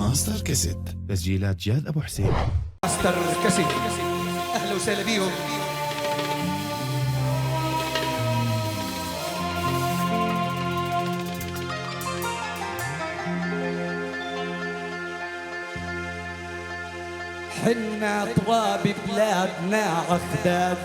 ماستر كاسيت، تسجيلات جاد أبو حسين. ماستر كاسيت، أهلا وسهلا بيهم. حنا طواب بلادنا عخداد،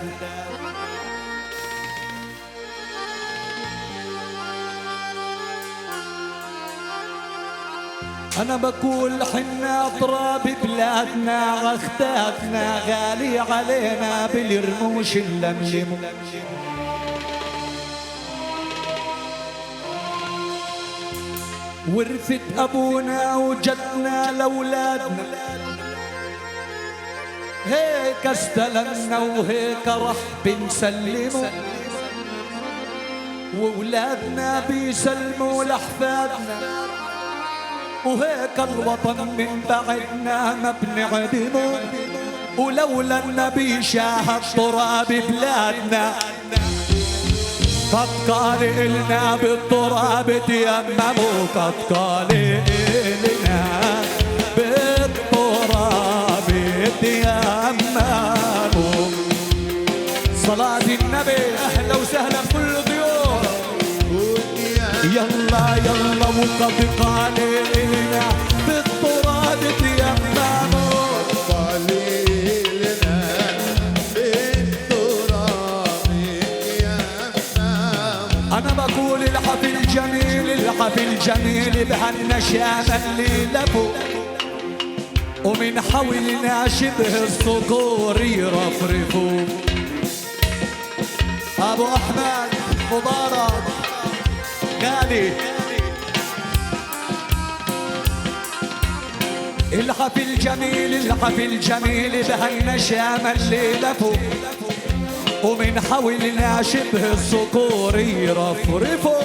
أنا بقول حنا تراب بلادنا عخدادنا، غالي علينا بالرموش اللملم، ورثة أبونا وجدنا لأولادنا، هيك استلمنا وهيك رح بنسلمه، وولادنا بيسلموا لأحفادنا، وهيك الوطن من بعدنا ما بنعدمه، ولولا النبي شاهد تراب بلادنا، قد قال إلنا بالتراب تيمموا، قد قال إلنا بالتراب تيمموا. صلاة النبي، أهلا وسهلا كل ضيوف، يلا يلا وقد قال إلنا بالتراب تيمموا، قال لنا بالتراب تيمموا. أنا بقول الحفل الجميل، الحفل الجميل بهالنشام اللي لفوا، ومن حولنا شبه الصقور يرفرفوا. أبو أحمد مبارك غالي، الحفل الجميل، الحفل الجميل بهالنشام اللي لفوا، ومن حولنا شبه الصقور يرفرفوا.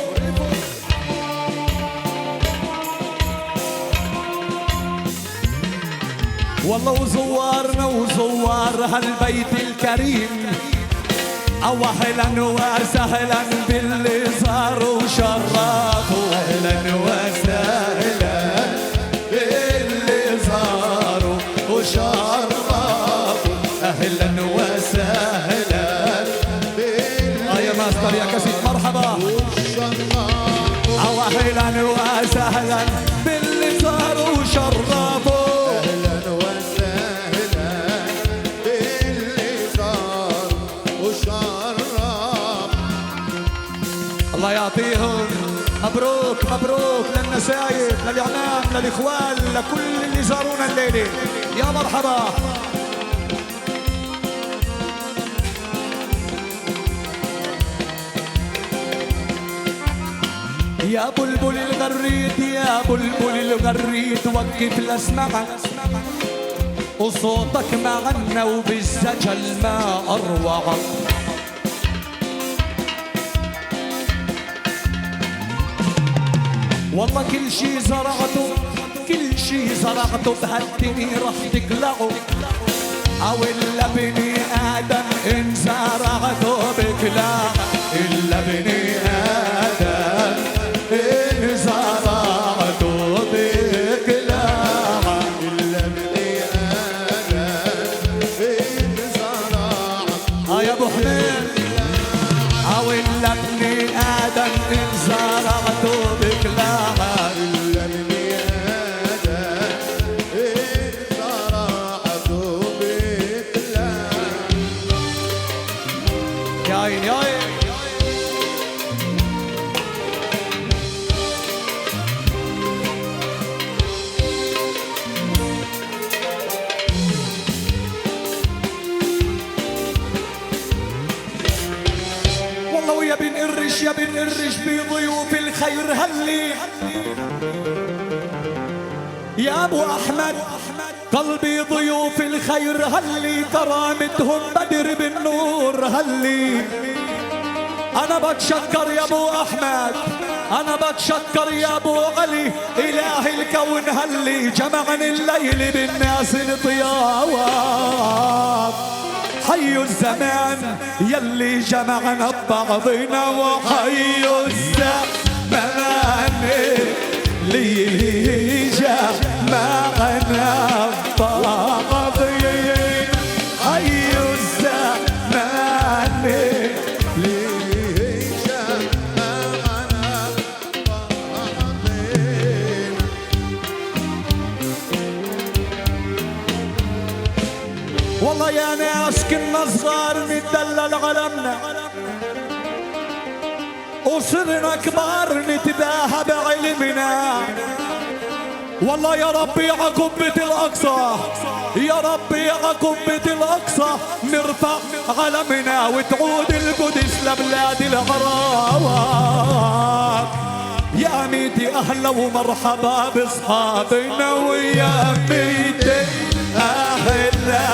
والله وزوارنا وزوار هالبيت الكريم، أو أهلا وسهلا باللي زاروا وشرفوا، أهلا وسهلا باللي زاروا وشرفوا، أهلا وسهلا باللي يا ماستر يا كاسيت مرحبا، أو أهلا وسهلا باللي زاروا وشرفوا، الله يعطيهم. مبروك مبروك للنسايب، للإعلام، للإخوان، لكل اللي زارونا الليلة، يا مرحبا. يا بلبل الغريد، يا بلبل الغريد، وقف لاسمعك وصوتك معنا وبالزجل ما أروعك. والله كل شي زرعته، كل شي زرعته بهالدنيا رح تقلعه، أو إلا بني آدم إن زرعته بقلع، إلا بني آدم إن زرعته بقلع، إلا بني آدم إن زرعته. يا أبو حميد، أو إلا بني آدم إن زرعته بقلع، إلا بني آدم إن زرعته بقلع. يا عيني يا عيني. والله ويا بنقرش يا بنقرش بضيوف الخير هلي، يا ابو احمد قلبي ضيوف الخير هلي، كرامتهم بدر بالنور هلي. انا بتشكر يا ابو احمد، انا بتشكر يا ابو علي، اله الكون هلي جمعني الليل بالناس الطياب. حي الزمان يلي جمعنا ببعضنا، وحي الزمان اللي جمعنا وصرنا كبار نتباهى بعلمنا. والله يا ربي عقبة الأقصى، يا ربي عقبة الأقصى نرفع علمنا وتعود القدس لبلاد العراق. يا ميتي أهلا ومرحبا بأصحابنا، ويا ميتي أهلا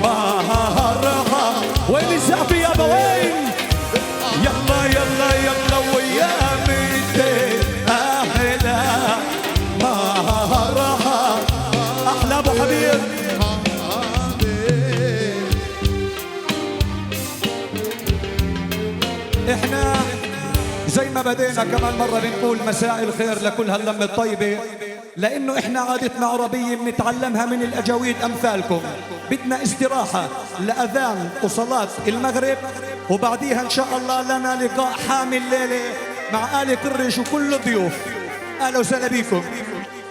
مرحبا. وين الزعفي يا بوين؟ يلا يلا يلا ويا ميتي أهلا مرحبا. أحلى أبو حبيب. إحنا زي ما بدينا كمان مرة بنقول مساء الخير لكل هاللمة الطيبة، لأنه إحنا عادتنا عربية بنتعلمها من الأجاويد أمثالكم. بدنا استراحة لأذان وصلاة المغرب، وبعديها إن شاء الله لنا لقاء حامل الليلة مع آل كرش وكل الضيوف. أهلا وسهلا بكم.